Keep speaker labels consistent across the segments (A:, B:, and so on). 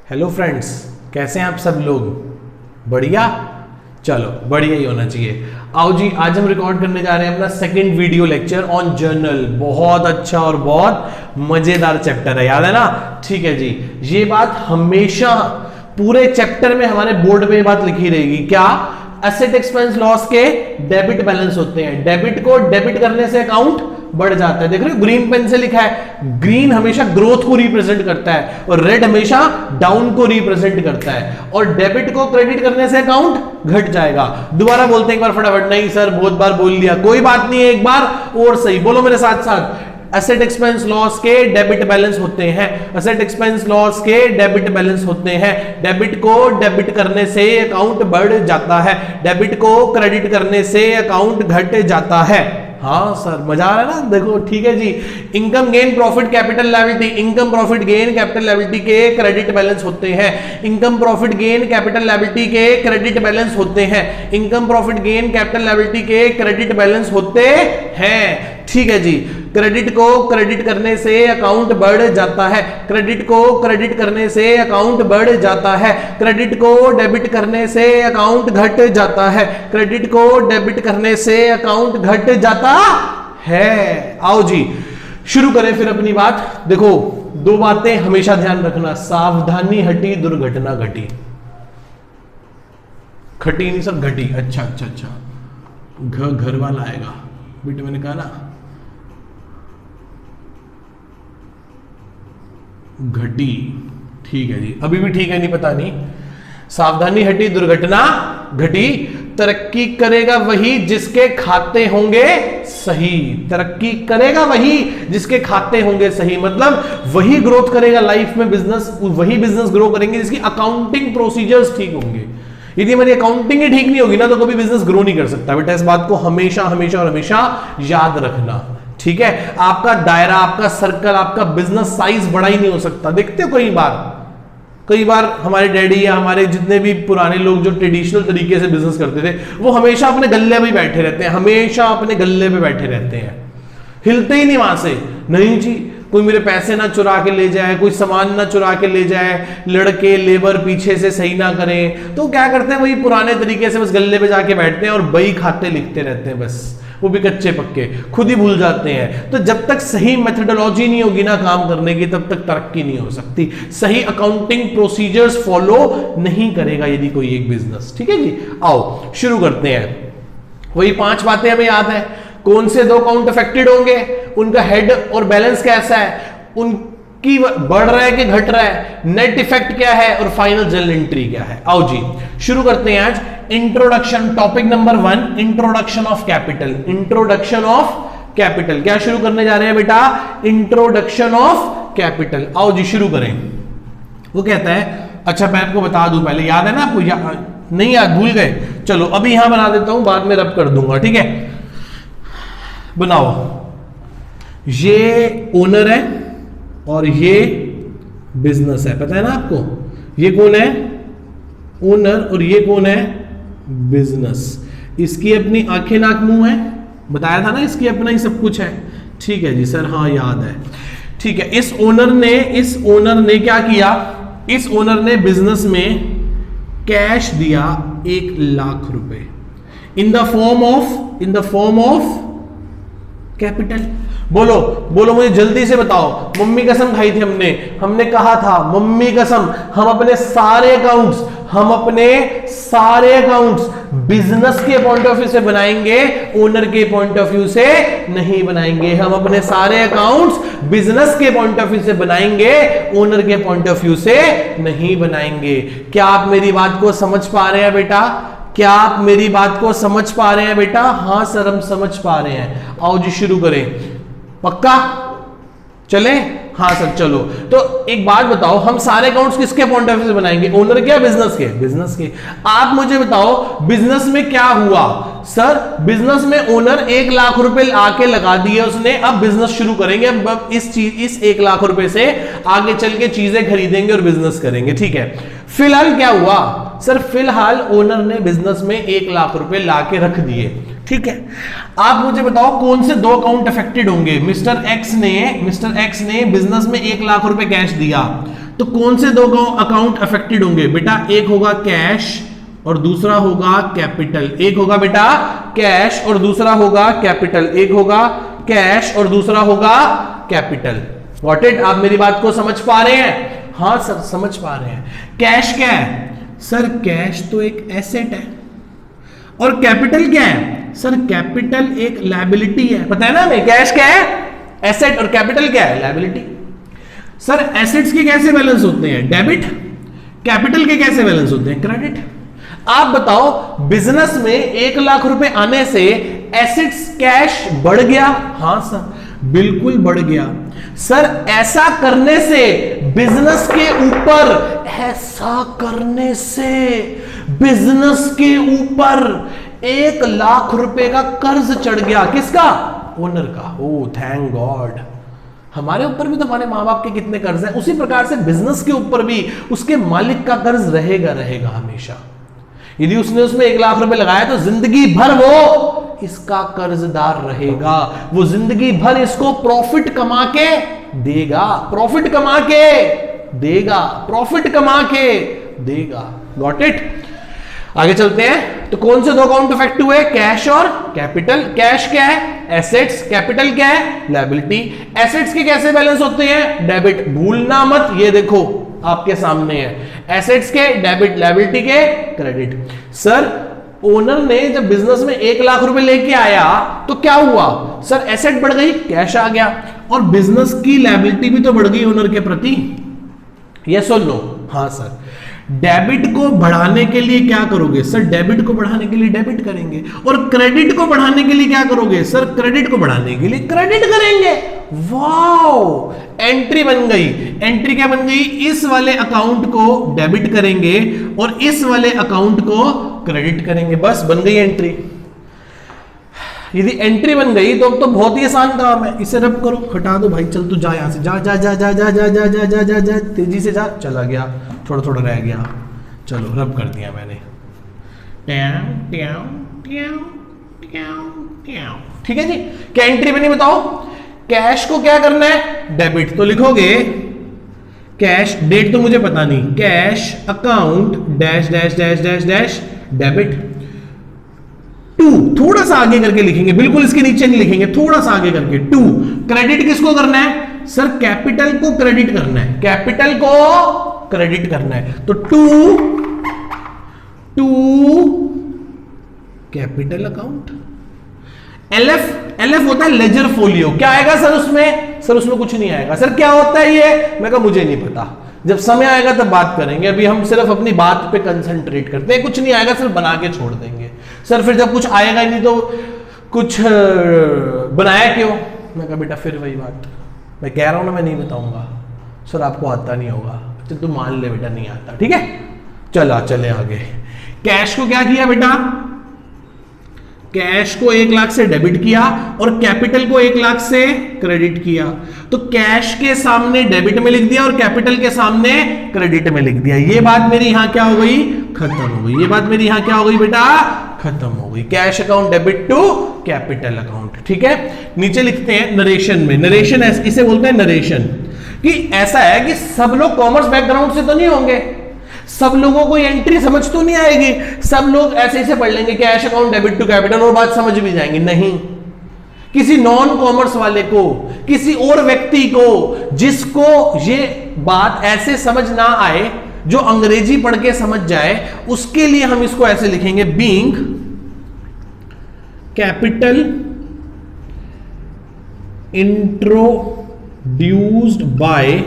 A: Hello friends, कैसे हैं आप सब लोग? बढ़िया, चलो बढ़िया ही होना चाहिए। आओ जी, आज हम रिकॉर्ड करने जा रहे हैं अपना second video lecture on journal. बहुत अच्छा और बहुत मजेदार चैप्टर है, याद है ना? ठीक है जी, ये बात हमेशा पूरे चैप्टर में हमारे बोर्ड पे ये बात लिखी रहेगी। क्या? एसेट एक्सपेंस लॉस के डेबिट बैलेंस होते हैं। डेबिट को डेबिट करने से अकाउंट बढ़ जाता है। देख रहे हो, ग्रीन पेन से लिखा है। ग्रीन हमेशा ग्रोथ को रिप्रेजेंट करता है और रेड हमेशा डाउन को रिप्रेजेंट करता है। और डेबिट को क्रेडिट करने से अकाउंट घट जाएगा। दोबारा बोलते हैं एक बार फटाफट। नहीं सर, बहुत बार बोल लिया, कोई बात नहीं है, एक बार और सही बोलो मेरे साथ साथ। एसेट एक्सपेंस लॉस के डेबिट बैलेंस होते हैं। एसेट एक्सपेंस लॉस के डेबिट बैलेंस होते हैं। डेबिट को डेबिट करने से अकाउंट बढ़ जाता है, डेबिट को क्रेडिट करने से अकाउंट घट जाता है। हाँ सर, मजा आ रहा है ना? देखो ठीक है जी। Income gain profit capital liability, income profit gain capital liability के क्रेडिट बैलेंस होते हैं। Income profit gain capital liability के क्रेडिट बैलेंस होते हैं। Income profit gain capital liability के क्रेडिट बैलेंस होते हैं। ठीक है जी। क्रेडिट को क्रेडिट करने से अकाउंट बढ़ जाता है। क्रेडिट को क्रेडिट करने से अकाउंट बढ़ जाता है। क्रेडिट को डेबिट करने से अकाउंट घट जाता है। क्रेडिट को डेबिट करने से अकाउंट घट जाता है। आओ जी, शुरू करें फिर अपनी बात। देखो, दो बातें हमेशा ध्यान रखना। सावधानी हटी दुर्घटना घटी। खटी नहीं सर, घटी। अच्छा अच्छा अच्छा, घर वाला आएगा बेटे, मैंने कहा ना घटी। ठीक है जी, अभी भी ठीक है, नहीं पता नहीं। सावधानी हटी दुर्घटना घटी। तरक्की करेगा वही जिसके खाते होंगे सही। तरक्की करेगा वही जिसके खाते होंगे सही, मतलब वही ग्रोथ करेगा लाइफ में। बिजनेस वही बिजनेस ग्रो करेंगे जिसकी अकाउंटिंग प्रोसीजर्स ठीक होंगे। यदि हमारी अकाउंटिंग ही ठीक नहीं होगी ना, तो कभी बिजनेस ग्रो नहीं कर सकता। बेटा इस बात को हमेशा हमेशा और हमेशा याद रखना, ठीक है? आपका दायरा, आपका सर्कल, आपका बिजनेस साइज बड़ा ही नहीं हो सकता। देखते हो कई बार हमारे डैडी या हमारे जितने भी पुराने लोग जो ट्रेडिशनल तरीके से बिजनेस करते थे, वो हमेशा अपने गल्ले में बैठे रहते हैं। हमेशा अपने गल्ले पे बैठे रहते हैं, हिलते ही नहीं वहां से। नहीं जी, कोई मेरे पैसे ना चुरा के ले जाए, कोई सामान ना चुरा के ले जाए, लड़के लेबर पीछे से सही ना करें, तो क्या करते हैं? वही पुराने तरीके से बस गल्ले पे जाके बैठते हैं और बही खाते लिखते रहते हैं बस। वो भी कच्चे पक्के, खुद ही भूल जाते हैं। तो जब तक सही मेथोडोलॉजी नहीं होगी ना काम करने की, तब तक तरक्की नहीं हो सकती। सही अकाउंटिंग प्रोसीजर्स फॉलो नहीं करेगा यदि कोई एक बिजनेस। ठीक है जी, आओ शुरू करते हैं। वही 5 बातें हमें याद है। कौन से 2 अकाउंट अफेक्टेड होंगे, उनका हेड और बैलेंस कैसा है, उनकी बढ़ रहा है कि घट रहा है, नेट इफेक्ट क्या है और फाइनल जर्नल एंट्री क्या है। आओ जी शुरू करते हैं आज। Introduction, topic number 1, introduction of capital. Introduction of capital क्या शुरू करने जा रहे हैं बेटा? Introduction of capital. आओ जी शुरू करें। वो कहता है, अच्छा मैं आपको बता दूं पहले, याद है ना आपको? नहीं याद, भूल गए? चलो अभी यहां बना देता हूं, बाद में रब कर दूंगा। ठीक है, बनाओ। ये ओनर है और ये बिजनेस है, पता है ना आपको? ये कौन है? ओनर। और ये कौन है? बिजनेस। इसकी अपनी आंखें नाक मुंह है, बताया था ना, इसकी अपना ही सब कुछ है। ठीक है जी सर, हाँ याद है। ठीक है, इस ओनर ने क्या किया? इस ओनर ने बिजनेस में कैश दिया 1 लाख रुपए in the form of capital. बोलो बोलो, मुझे जल्दी से बताओ। मम्मी कसम खाई थी हमने कहा था, मम्मी कसम, हम अपने सारे अकाउंट्स बिजनेस के पॉइंट ऑफ व्यू से बनाएंगे, ओनर के पॉइंट ऑफ व्यू से नहीं बनाएंगे। हम अपने सारे अकाउंट्स बिजनेस के पॉइंट ऑफ व्यू से बनाएंगे, ओनर के पॉइंट ऑफ व्यू से नहीं बनाएंगे। क्या आप मेरी बात को समझ पा रहे हैं बेटा? क्या आप मेरी बात को समझ पा रहे हैं बेटा? हाँ सर, हम समझ पा रहे हैं। आओ जी शुरू करें। पक्का चले? हाँ सर चलो। तो एक बात बताओ, हम सारे अकाउंट्स किसके पॉइंट ऑफ व्यू से बनाएंगे? ओनर के या बिजनेस के? बिजनेस के। आप मुझे बताओ बिजनेस में क्या हुआ? सर बिजनेस में ओनर 1 लाख रुपए आके लगा दिए उसने, अब बिजनेस शुरू करेंगे। अब इस 1 लाख रुपए से आगे चल के चीजें खरीदेंगे और बिजनेस करेंगे। ठीक है, फिलहाल क्या हुआ? सर फिलहाल ओनर ने बिजनेस में 1 लाख रुपए ला के रख दिए। ठीक है, आप मुझे बताओ कौन से दो अकाउंट अफेक्टेड होंगे। मिस्टर एक्स ने बिजनेस में 1 लाख रुपए कैश दिया, तो कौन से दो अकाउंट अफेक्टेड होंगे बेटा? एक होगा कैश और दूसरा होगा कैपिटल। एक होगा बेटा कैश और दूसरा होगा कैपिटल। एक होगा कैश और दूसरा होगा कैपिटल। Got it? आप मेरी बात को समझ पा रहे हैं? हाँ सर समझ पा रहे हैं। कैश क्या है सर? कैश तो एक एसेट है। और कैपिटल क्या है सर? कैपिटल एक लायबिलिटी है। पता है ना हमें कैश क्या है? एसेट। और कैपिटल क्या है? लायबिलिटी। सर एसेट्स के कैसे बैलेंस होते हैं? डेबिट। कैपिटल के कैसे बैलेंस होते हैं? क्रेडिट। आप बताओ बिजनेस में 1 लाख रुपए आने से एसेट्स कैश बढ़ गया? हाँ सर बिल्कुल बढ़ गया। सर ऐसा करने से बिजनेस के ऊपर, ऐसा करने से बिजनेस के ऊपर 1 लाख रुपए का कर्ज चढ़ गया। किसका? ओनर का। ओ थैंक गॉड। हमारे ऊपर भी तो हमारे माँ बाप के कितने कर्ज हैं, उसी प्रकार से बिजनेस के ऊपर भी उसके मालिक का कर्ज रहेगा हमेशा। यदि उसने उसमें 1 लाख रुपए लगाया तो जिंदगी भर वो इसका कर्जदार रहेगा। वो जिंदगी भर इसको प्रॉफिट कमा के देगा, प्रॉफिट कमा के देगा, प्रॉफिट कमा के देगा। Got it? आगे चलते हैं। तो कौन से दो अकाउंट इफेक्ट हुए? कैश और कैपिटल। कैश क्या है? एसेट्स। कैपिटल क्या है? लायबिलिटी। एसेट्स के कैसे बैलेंस होते हैं? डेबिट। भूलना मत, ये देखो आपके सामने है। एसेट्स के डेबिट, लायबिलिटी के क्रेडिट। सर ओनर ने जब बिजनेस में 1 लाख रुपए लेके आया तो क्या हुआ? सर एसेट बढ़ गई, कैश आ गया, और बिजनेस की लायबिलिटी भी तो बढ़ गई ओनर के प्रति। यस और नो? हाँ सर। डेबिट को बढ़ाने के लिए क्या करोगे? सर डेबिट को बढ़ाने के लिए डेबिट करेंगे। और क्रेडिट को बढ़ाने के लिए क्या करोगे? सर क्रेडिट को बढ़ाने के लिए क्रेडिट करेंगे। वाओ, एंट्री बन गई। एंट्री क्या बन गई? इस वाले अकाउंट को डेबिट करेंगे और इस वाले अकाउंट को क्रेडिट करेंगे। बस बन गई एंट्री। यदि एंट्री बन गई तो अब तो बहुत ही आसान काम है। इसे रब करो, हटा दो भाई, चल तू जा यहां से, जा जा जा जा जा जा जा जा जा जा जा तेजी से जा। चला गया, थोड़ा थोड़ा रह गया, चलो रब कर दिया मैंने। ठीक है जी। क्या एंट्री बनी बताओ? कैश को क्या करना है? डेबिट। तो लिखोगे कैश, डेट तो मुझे पता नहीं, cash account dash dash dash dash dash debit to. थोड़ा सा आगे करके लिखेंगे, बिल्कुल इसके नीचे नहीं लिखेंगे, थोड़ा सा आगे करके टू। क्रेडिट किसको करना है? सर कैपिटल को क्रेडिट करना है, कैपिटल को क्रेडिट करना है। तो टू कैपिटल अकाउंट। एलएफ होता है लेजर फोलियो। क्या आएगा सर उसमें? सर उसमें कुछ नहीं आएगा। सर क्या होता है ये? मैं कहा मुझे नहीं पता, जब समय आएगा तब बात करेंगे, अभी हम सिर्फ अपनी बात पे कंसंट्रेट करते हैं। कुछ नहीं आएगा सर, बना के छोड़ देंगे। सर फिर जब कुछ आएगा ही नहीं तो कुछ बनाया क्यों? मैं कहा बेटा फिर वही बात, मैं कह रहा हूं ना मैं नहीं बताऊंगा। सर आपको आता नहीं होगा। चल तू मान ले बेटा नहीं आता, ठीक है। चले आगे। कैश को क्या किया बेटा? कैश को 1 लाख से डेबिट किया और कैपिटल को 1 लाख से क्रेडिट किया। तो कैश के सामने डेबिट में लिख दिया और कैपिटल के सामने क्रेडिट में लिख दिया। ये बात मेरी यहां क्या हो गई? खत्म हो गई। ये बात मेरी यहां क्या हो गई बेटा? खत्म हो गई। Cash account debit to capital account. ठीक है। नीचे लिखते हैं नरेशन में, नरेशन इसे बोलते हैं नरेशन, कि ऐसा है कि सब लोग कॉमर्स बैकग्राउंड से तो नहीं होंगे, सब लोगों को एंट्री समझ तो नहीं आएगी, सब लोग ऐसे ही पढ़ लेंगे cash account debit to capital और बात समझ भी जाएंगे। नहीं, किसी नॉन कॉमर्स वाले को, किसी और व्यक्ति को जिसको ये बात ऐसे समझ ना आए, जो अंग्रेजी पढ़ के समझ जाए, उसके लिए हम इसको ऐसे लिखेंगे, being capital introduced by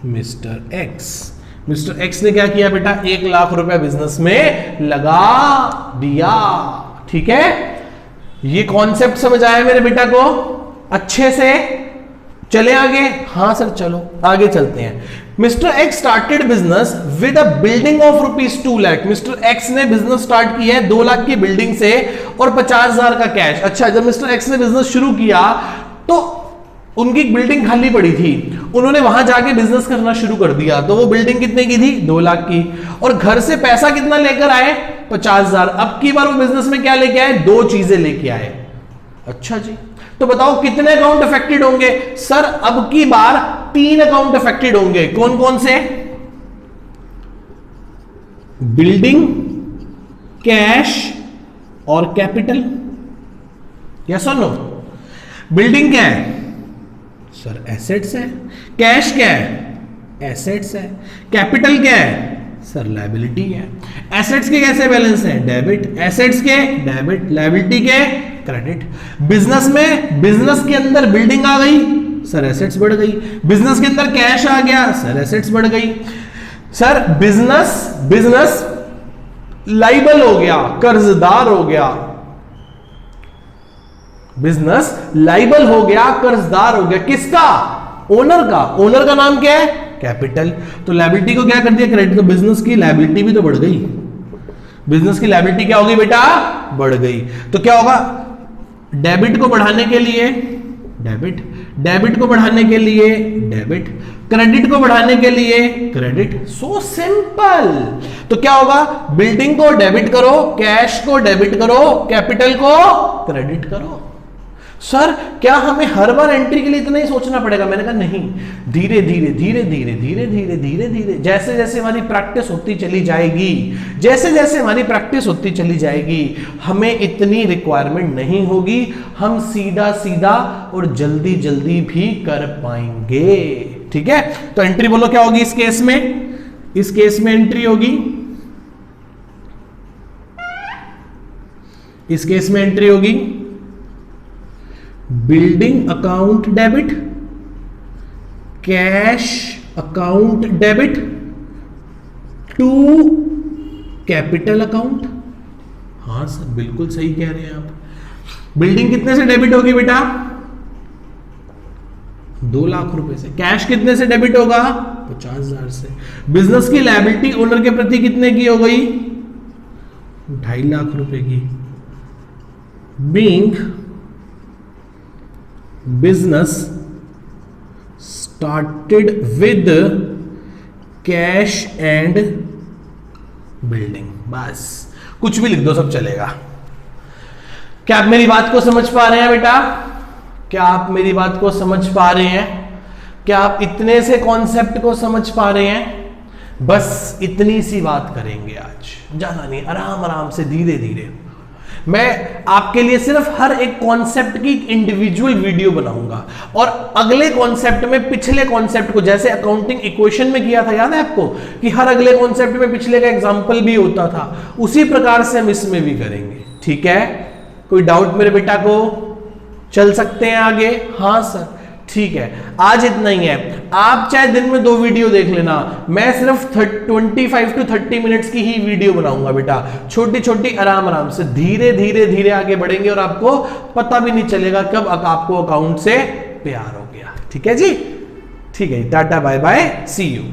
A: mister x. Mister x ने क्या किया बेटा? 1 लाख रुपया बिजनेस में लगा दिया। ठीक है, ये कॉन्सेप्ट समझ आया मेरे बेटा को अच्छे से? चले आगे? हाँ सर चलो आगे चलते हैं। Mister x started business with a building of ₹2 lakh. Mister x ने बिजनेस स्टार्ट किया है 2 लाख की बिल्डिंग से और 50,000 का कैश। अच्छा, जब मिस्टर एक्स ने बिजनेस शुरू किया तो उनकी एक बिल्डिंग खाली पड़ी थी, उन्होंने वहां जाके बिजनेस करना शुरू कर दिया। तो वो बिल्डिंग कितने की थी? 2 लाख की। और घर से पैसा कितना लेकर आए? 50,000। अब की बार वो बिजनेस में क्या लेके आए? 2 चीजें लेके आए। अच्छा जी, तो बताओ कितने अकाउंट अफेक्टेड होंगे? सर अब की बार 3 अकाउंट अफेक्टेड होंगे। कौन कौन से? बिल्डिंग, कैश और कैपिटल। यस और नो? बिल्डिंग क्या है? सर एसेट्स है। कैश क्या है? एसेट्स है। कैपिटल क्या है? सर लायबिलिटी है। एसेट्स के कैसे बैलेंस है? डेबिट। एसेट्स के डेबिट, लायबिलिटी के क्रेडिट। बिजनेस में, बिजनेस के अंदर बिल्डिंग आ गई, सर एसेट्स बढ़ गई। बिजनेस के अंदर कैश आ गया, सर एसेट्स बढ़ गई। सर बिजनेस लाइबल हो गया, कर्जदार हो गया। बिजनेस लाइबल हो गया, कर्जदार हो गया। किसका? ओनर का। ओनर का नाम क्या है? कैपिटल। तो लायबिलिटी को क्या कर दिया? क्रेडिट। तो बिजनेस की लायबिलिटी भी तो बढ़ गई। बिजनेस की लायबिलिटी क्या होगी बेटा? बढ़ गई। तो क्या होगा? डेबिट को बढ़ाने के लिए डेबिट, डेबिट को बढ़ाने के लिए डेबिट, क्रेडिट को बढ़ाने के लिए क्रेडिट। So simple. तो क्या होगा? बिल्डिंग को डेबिट करो, कैश को डेबिट करो, कैपिटल को क्रेडिट करो। सर क्या हमें हर बार एंट्री के लिए इतना ही सोचना पड़ेगा? मैंने कहा नहीं, धीरे धीरे धीरे धीरे धीरे धीरे धीरे धीरे जैसे जैसे हमारी प्रैक्टिस होती चली जाएगी, जैसे जैसे हमारी प्रैक्टिस होती चली जाएगी, हमें इतनी रिक्वायरमेंट नहीं होगी, हम सीधा सीधा और जल्दी जल्दी भी कर पाएंगे। ठीक है, तो एंट्री बोलो क्या होगी इस केस में? इस केस में एंट्री होगी, इस केस में एंट्री होगी building account debit, cash account debit to capital account. हाँ सर बिल्कुल सही कह रहे हैं आप। बिल्डिंग कितने से डेबिट होगी बेटा? 2 लाख रुपए से। कैश कितने से डेबिट होगा? 50,000 से। बिजनेस की लायबिलिटी ओनर के प्रति कितने की हो गई? 2.5 लाख रुपए की। Being business started with cash and building. बस कुछ भी लिख दो, सब चलेगा। क्या आप मेरी बात को समझ पा रहे हैं बेटा? क्या आप मेरी बात को समझ पा रहे हैं? क्या आप इतने से कॉन्सेप्ट को समझ पा रहे हैं? बस इतनी सी बात करेंगे आज, ज्यादा नहीं, आराम आराम से धीरे धीरे। मैं आपके लिए सिर्फ हर एक कॉन्सेप्ट की इंडिविजुअल वीडियो बनाऊंगा और अगले कॉन्सेप्ट में पिछले कॉन्सेप्ट को, जैसे अकाउंटिंग इक्वेशन में किया था, याद है आपको कि हर अगले कॉन्सेप्ट में पिछले का एग्जांपल भी होता था, उसी प्रकार से हम इसमें भी करेंगे। ठीक है, कोई डाउट मेरे बेटा को? चल सकते हैं आगे? हाँ सर ठीक है, आज इतना ही है। आप चाहे दिन में 2 वीडियो देख लेना, मैं सिर्फ 25 to 30 मिनट्स की ही वीडियो बनाऊंगा बेटा, छोटी छोटी, आराम आराम से, धीरे धीरे धीरे आगे बढ़ेंगे और आपको पता भी नहीं चलेगा कब आपको अकाउंट से प्यार हो गया। ठीक है जी, ठीक है, tata bye bye, see you.